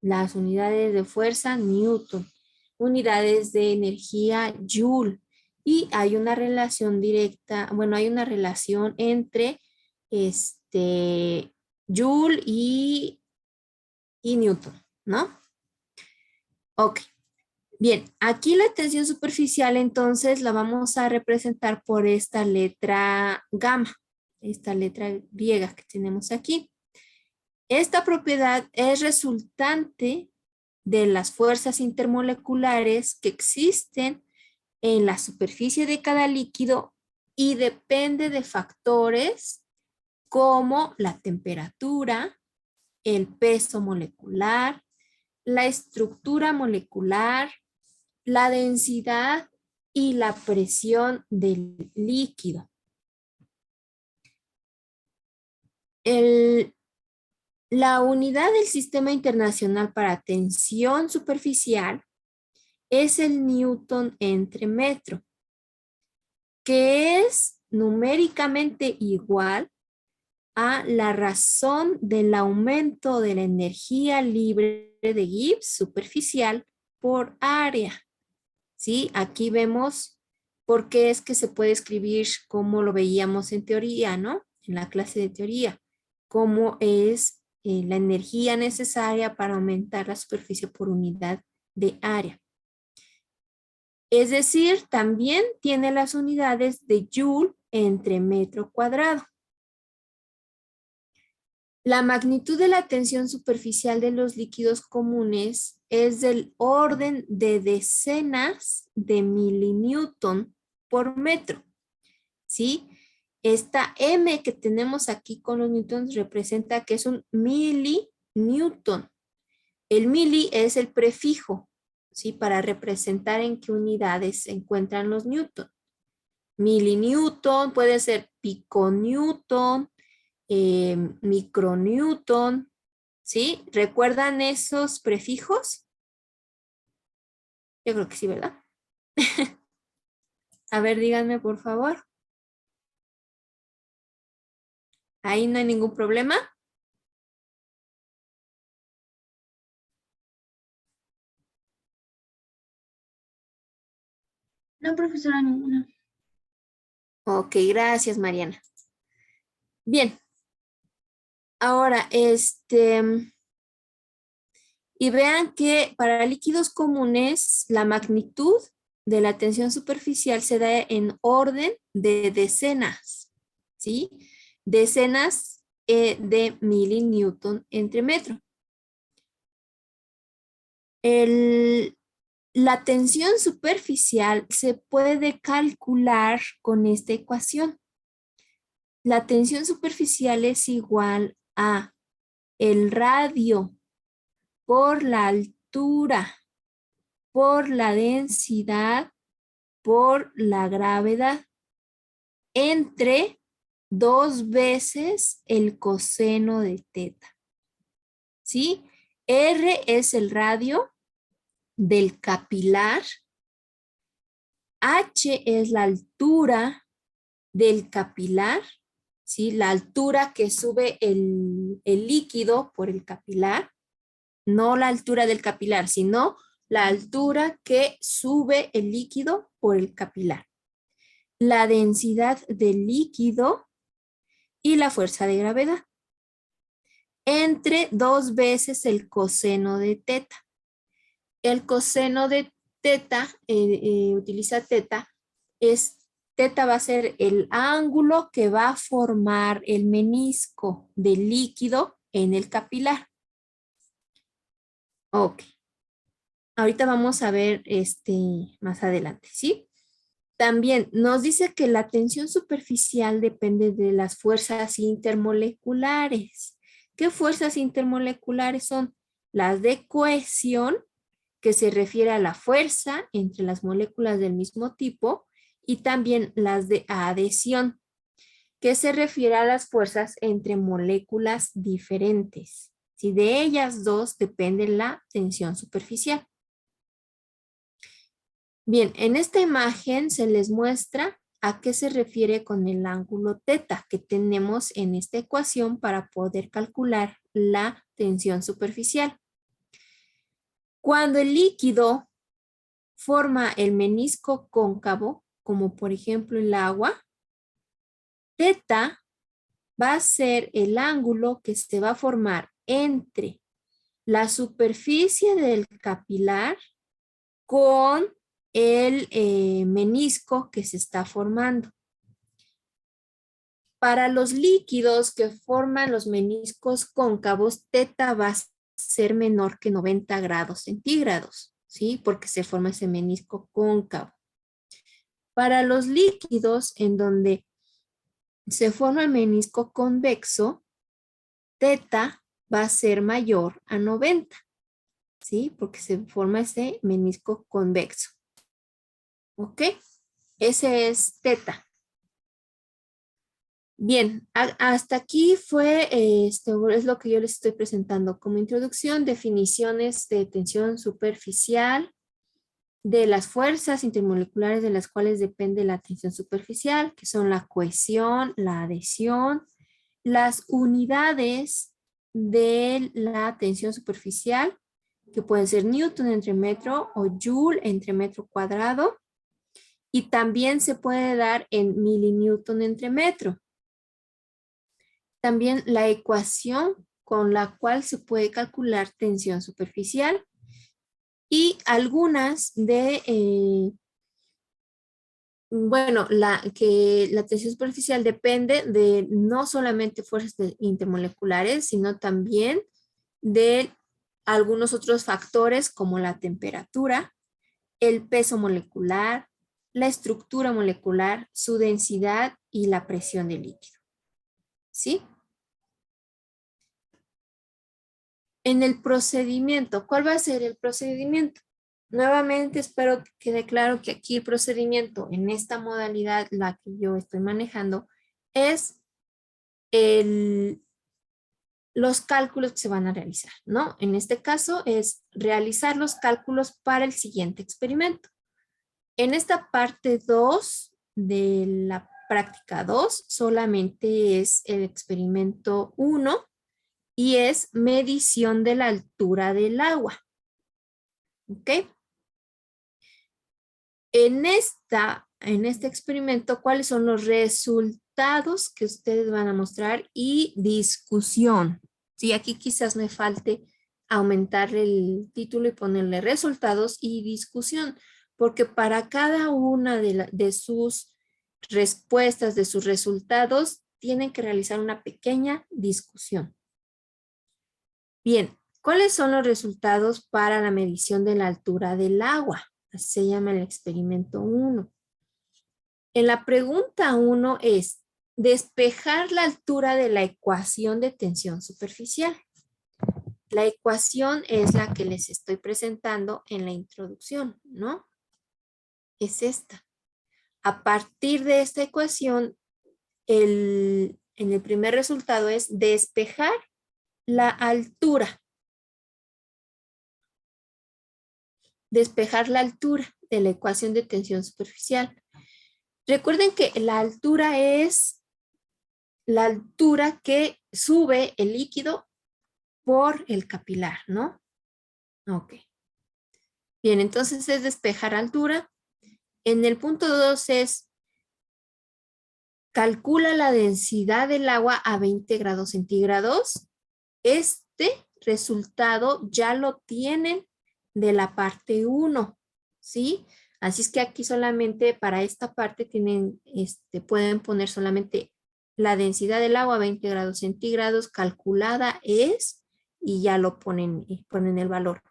Las unidades de fuerza, Newton. Unidades de energía, Joule. Y hay una relación directa, bueno, hay una relación entre Joule y Newton, ¿no? Ok. Bien, aquí la tensión superficial entonces la vamos a representar por esta letra gamma, esta letra griega que tenemos aquí. Esta propiedad es resultante de las fuerzas intermoleculares que existen en la superficie de cada líquido y depende de factores como la temperatura, el peso molecular, la estructura molecular, la densidad y la presión del líquido. La unidad del Sistema Internacional para Tensión Superficial es el Newton entre metro, que es numéricamente igual a la razón del aumento de la energía libre de Gibbs superficial por área. ¿Sí? Aquí vemos por qué es que se puede escribir como lo veíamos en teoría, ¿no? En la clase de teoría, cómo es la energía necesaria para aumentar la superficie por unidad de área. Es decir, también tiene las unidades de Joule entre metro cuadrado. La magnitud de la tensión superficial de los líquidos comunes es del orden de decenas de milinewton por metro. ¿Sí? Esta M que tenemos aquí con los newtons representa que es un milinewton. El mili es el prefijo, ¿sí? Para representar en qué unidades se encuentran los newton. Milinewton puede ser piconewton, micronewton, ¿sí? ¿Recuerdan esos prefijos? Yo creo que sí, ¿verdad? A ver, díganme por favor. Ahí no hay ningún problema. No, profesora, ninguna. Ok, gracias, Mariana. Bien. Ahora, y vean que para líquidos comunes, la magnitud de la tensión superficial se da en orden de decenas, ¿sí? Decenas de milinewton entre metro. La tensión superficial se puede calcular con esta ecuación. La tensión superficial es igual a el radio por la altura, por la densidad, por la gravedad, entre 2 veces el coseno de teta. ¿Sí? R es el radio del capilar, H es la altura del capilar, ¿sí? La altura que sube el líquido por el capilar, no la altura del capilar, sino la altura que sube el líquido por el capilar. La densidad del líquido y la fuerza de gravedad. Entre 2 veces el coseno de teta. El coseno de teta, utiliza teta, teta va a ser el ángulo que va a formar el menisco del líquido en el capilar. Ok. Ahorita vamos a ver más adelante, ¿sí? También nos dice que la tensión superficial depende de las fuerzas intermoleculares. ¿Qué fuerzas intermoleculares son? Las de cohesión, que se refiere a la fuerza entre las moléculas del mismo tipo, y también las de adhesión, que se refiere a las fuerzas entre moléculas diferentes. Si de ellas dos depende la tensión superficial. Bien, en esta imagen se les muestra a qué se refiere con el ángulo teta que tenemos en esta ecuación para poder calcular la tensión superficial. Cuando el líquido forma el menisco cóncavo, como por ejemplo el agua, teta va a ser el ángulo que se va a formar entre la superficie del capilar con el menisco que se está formando. Para los líquidos que forman los meniscos cóncavos, teta va a ser menor que 90 grados centígrados, ¿sí? Porque se forma ese menisco cóncavo. Para los líquidos en donde se forma el menisco convexo, teta va a ser mayor a 90, ¿sí? Porque se forma ese menisco convexo. ¿Ok? Ese es teta. Bien, hasta aquí fue, es lo que yo les estoy presentando como introducción, definiciones de tensión superficial, de las fuerzas intermoleculares de las cuales depende la tensión superficial, que son la cohesión, la adhesión, las unidades de la tensión superficial, que pueden ser Newton entre metro o Joule entre metro cuadrado, y también se puede dar en milinewton entre metro. También la ecuación con la cual se puede calcular tensión superficial y algunas de, bueno, la tensión superficial depende de no solamente fuerzas intermoleculares, sino también de algunos otros factores como la temperatura, el peso molecular, la estructura molecular, su densidad y la presión del líquido. ¿Sí? En el procedimiento, ¿cuál va a ser el procedimiento? Nuevamente espero que quede claro que aquí el procedimiento en esta modalidad, la que yo estoy manejando, es los cálculos que se van a realizar, ¿no? En este caso es realizar los cálculos para el siguiente experimento. En esta parte 2 de la práctica 2 solamente es el experimento 1 y es medición de la altura del agua. ¿Ok? En este experimento, ¿cuáles son los resultados que ustedes van a mostrar? Y discusión. Sí, aquí quizás me falte aumentar el título y ponerle resultados y discusión, porque para cada una de sus respuestas, de sus resultados, tienen que realizar una pequeña discusión. Bien, ¿cuáles son los resultados para la medición de la altura del agua? Así se llama el experimento 1. En la pregunta 1 es despejar la altura de la ecuación de tensión superficial. La ecuación es la que les estoy presentando en la introducción, ¿no? Es esta. A partir de esta ecuación, en el primer resultado es despejar la altura. Despejar la altura de la ecuación de tensión superficial. Recuerden que la altura es la altura que sube el líquido por el capilar, ¿no? Ok. Bien, entonces es despejar altura. En el punto 2 es calcula la densidad del agua a 20 grados centígrados. Este resultado ya lo tienen de la parte 1, ¿sí? Así es que aquí solamente para esta parte tienen, pueden poner solamente la densidad del agua a 20 grados centígrados calculada es y ya lo ponen el valor.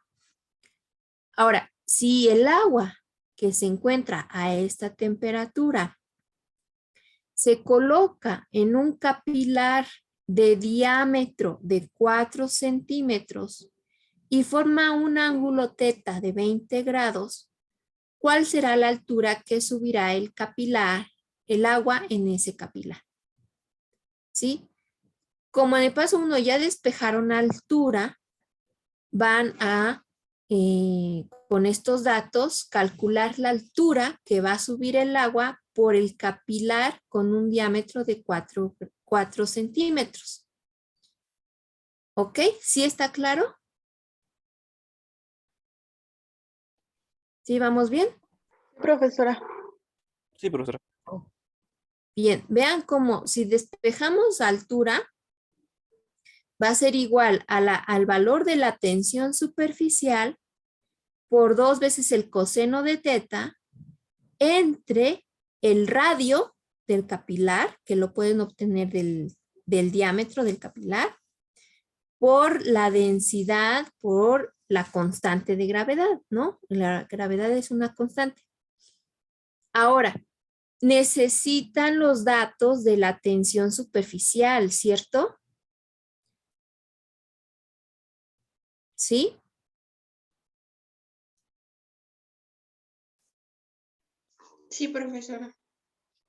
Ahora, si el agua que se encuentra a esta temperatura se coloca en un capilar de diámetro de 4 centímetros y forma un ángulo teta de 20 grados, ¿cuál será la altura que subirá el capilar, el agua en ese capilar? ¿Sí? Como en el paso 1 ya despejaron altura, van a, con estos datos, calcular la altura que va a subir el agua por el capilar con un diámetro de 4 centímetros. ¿Ok? ¿Sí está claro? ¿Sí, vamos bien? Profesora. Sí, profesora. Bien, vean cómo si despejamos altura, va a ser igual a al valor de la tensión superficial por 2 veces el coseno de teta entre el radio del capilar, que lo pueden obtener del diámetro del capilar, por la densidad, por la constante de gravedad, ¿no? La gravedad es una constante. Ahora, necesitan los datos de la tensión superficial, ¿cierto? ¿Sí? Sí, profesora.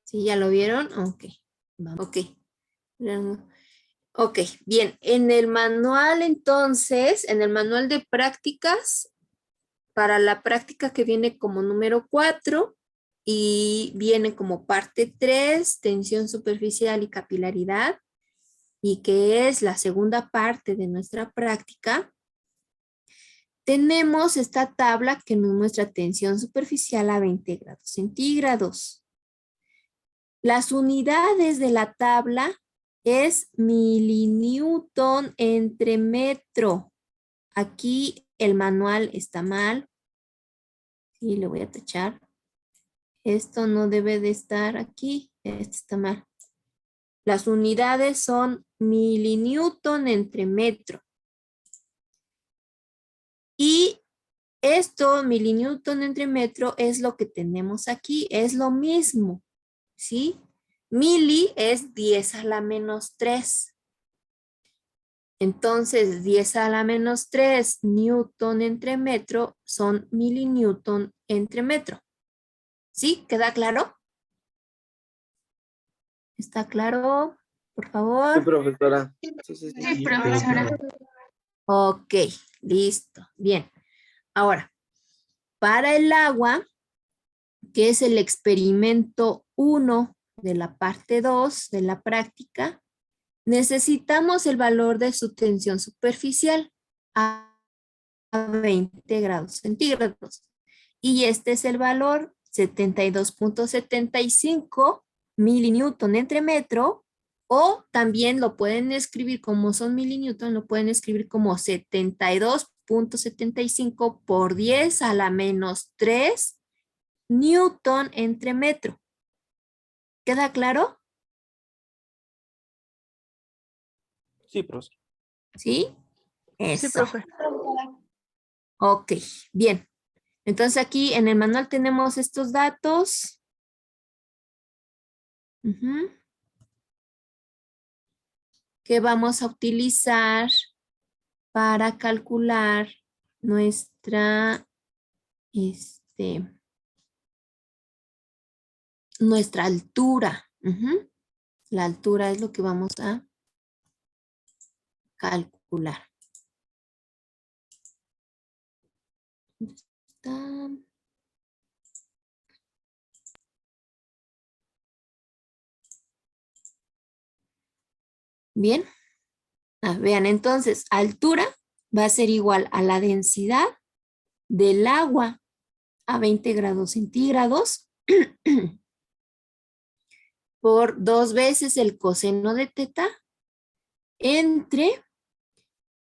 ¿Sí, ya lo vieron? Ok. Ok. Ok, bien. En el manual entonces, en el manual de prácticas, para la práctica que viene como número 4 y viene como parte 3, tensión superficial y capilaridad, y que es la segunda parte de nuestra práctica, tenemos esta tabla que nos muestra tensión superficial a 20 grados centígrados. Las unidades de la tabla es milinewton entre metro. Aquí el manual está mal. Sí, le voy a tachar. Esto no debe de estar aquí. Este está mal. Las unidades son milinewton entre metro. Y esto, milinewton entre metro, es lo que tenemos aquí. Es lo mismo, ¿sí? Mili es 10 a la menos 3. Entonces, 10 a la menos 3 newton entre metro son milinewton entre metro. ¿Sí? ¿Queda claro? ¿Está claro? Por Sí, favor. profesora. Sí, Sí, profesora. Ok, listo. Bien. Ahora, para el agua, que es el experimento 1 de la parte 2 de la práctica, necesitamos el valor de su tensión superficial a 20 grados centígrados. Y este es el valor 72.75 milinewton entre metro, o también lo pueden escribir como son milinewton, lo pueden escribir como 72.75 por 10 a la menos 3 newton entre metro. ¿Queda claro? Sí, profesora. ¿Sí? Sí, Eso. profe. Ok, bien. Entonces aquí en el manual tenemos estos datos. Que vamos a utilizar para calcular nuestra, nuestra altura. La altura es lo que vamos a calcular. ¿Dónde está? Bien. Vean, entonces, altura va a ser igual a la densidad del agua a 20 grados centígrados por 2 veces el coseno de teta entre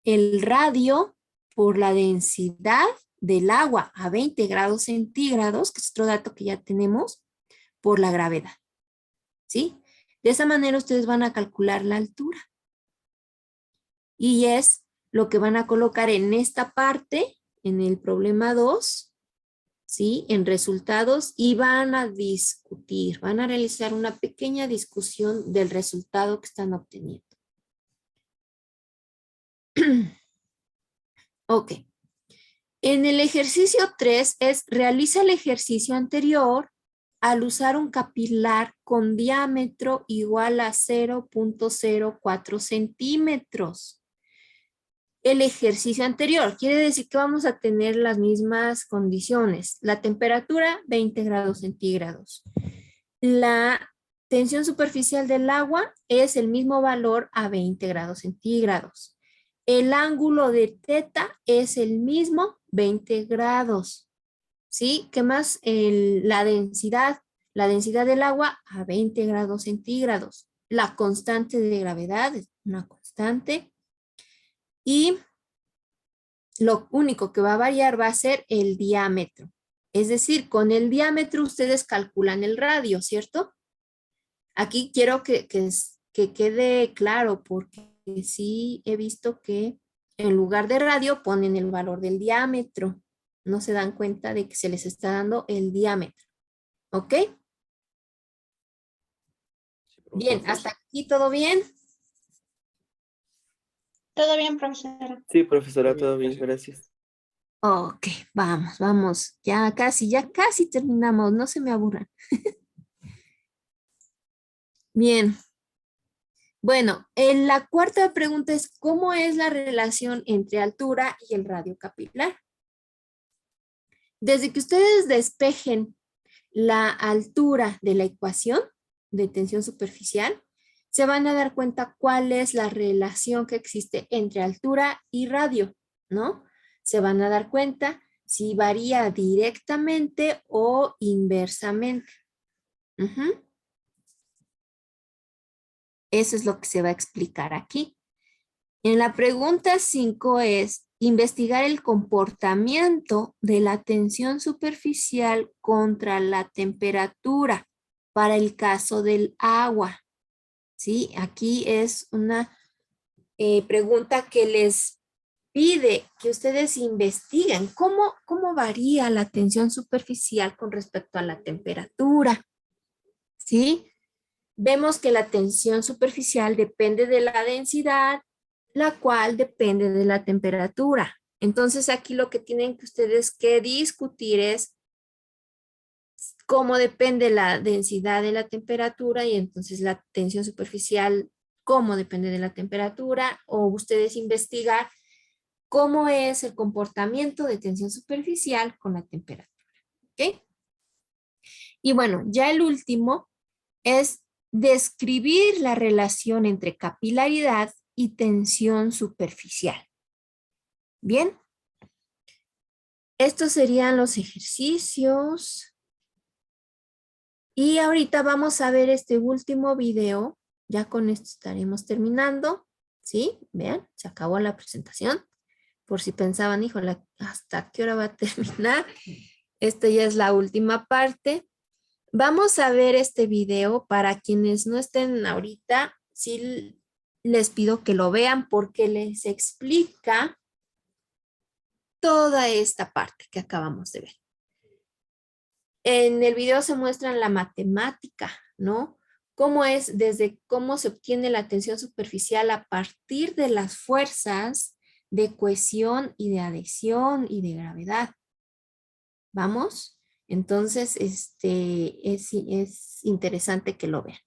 el radio por la densidad del agua a 20 grados centígrados, que es otro dato que ya tenemos, por la gravedad. ¿Sí? De esa manera ustedes van a calcular la altura. Y es lo que van a colocar en esta parte, en el problema 2, ¿sí? En resultados, y van a discutir, van a realizar una pequeña discusión del resultado que están obteniendo. Ok. En el ejercicio 3 es realiza el ejercicio anterior al usar un capilar con diámetro igual a 0.04 centímetros. El ejercicio anterior quiere decir que vamos a tener las mismas condiciones. La temperatura 20 grados centígrados. La tensión superficial del agua es el mismo valor a 20 grados centígrados. El ángulo de teta es el mismo 20 grados. ¿sí? ¿Qué más? La densidad del agua a 20 grados centígrados. La constante de gravedad es una constante. Y lo único que va a variar va a ser el diámetro. Es decir, con el diámetro ustedes calculan el radio, ¿cierto? Aquí quiero que quede claro porque sí he visto que en lugar de radio ponen el valor del diámetro. No se dan cuenta de que se les está dando el diámetro. ¿Ok? Sí, Bien, profesora. hasta aquí todo bien. Todo bien, profesora. Sí, profesora, Muy bien, todo bien, gracias. gracias. Ok, vamos. Ya casi terminamos. No se me aburran. Bien. Bueno, la cuarta pregunta es, ¿cómo es la relación entre altura y el radio capilar? Desde que ustedes despejen la altura de la ecuación de tensión superficial, se van a dar cuenta cuál es la relación que existe entre altura y radio, ¿no? Se van a dar cuenta si varía directamente o inversamente. Ujú. Eso es lo que se va a explicar aquí. En la pregunta 5 es investigar el comportamiento de la tensión superficial contra la temperatura para el caso del agua. ¿Sí? Aquí es una pregunta que les pide que ustedes investiguen cómo varía la tensión superficial con respecto a la temperatura. ¿Sí? Vemos que la tensión superficial depende de la densidad, la cual depende de la temperatura. Entonces aquí lo que tienen que ustedes que discutir es cómo depende la densidad de la temperatura y entonces la tensión superficial, cómo depende de la temperatura, o ustedes investigar cómo es el comportamiento de tensión superficial con la temperatura. ¿Ok? Y bueno, ya el último es describir la relación entre capilaridad y tensión superficial. Bien, estos serían los ejercicios. Y ahorita vamos a ver este último video. Ya con esto estaremos terminando. ¿Sí? Vean, se acabó la presentación. Por si pensaban, híjole, ¿hasta qué hora va a terminar? Esta ya es la última parte. Vamos a ver este video. Para quienes no estén ahorita, sí les pido que lo vean porque les explica toda esta parte que acabamos de ver. En el video se muestra la matemática, ¿no? Cómo es, desde cómo se obtiene la tensión superficial a partir de las fuerzas de cohesión y de adhesión y de gravedad. ¿Vamos? Entonces, es interesante que lo vean.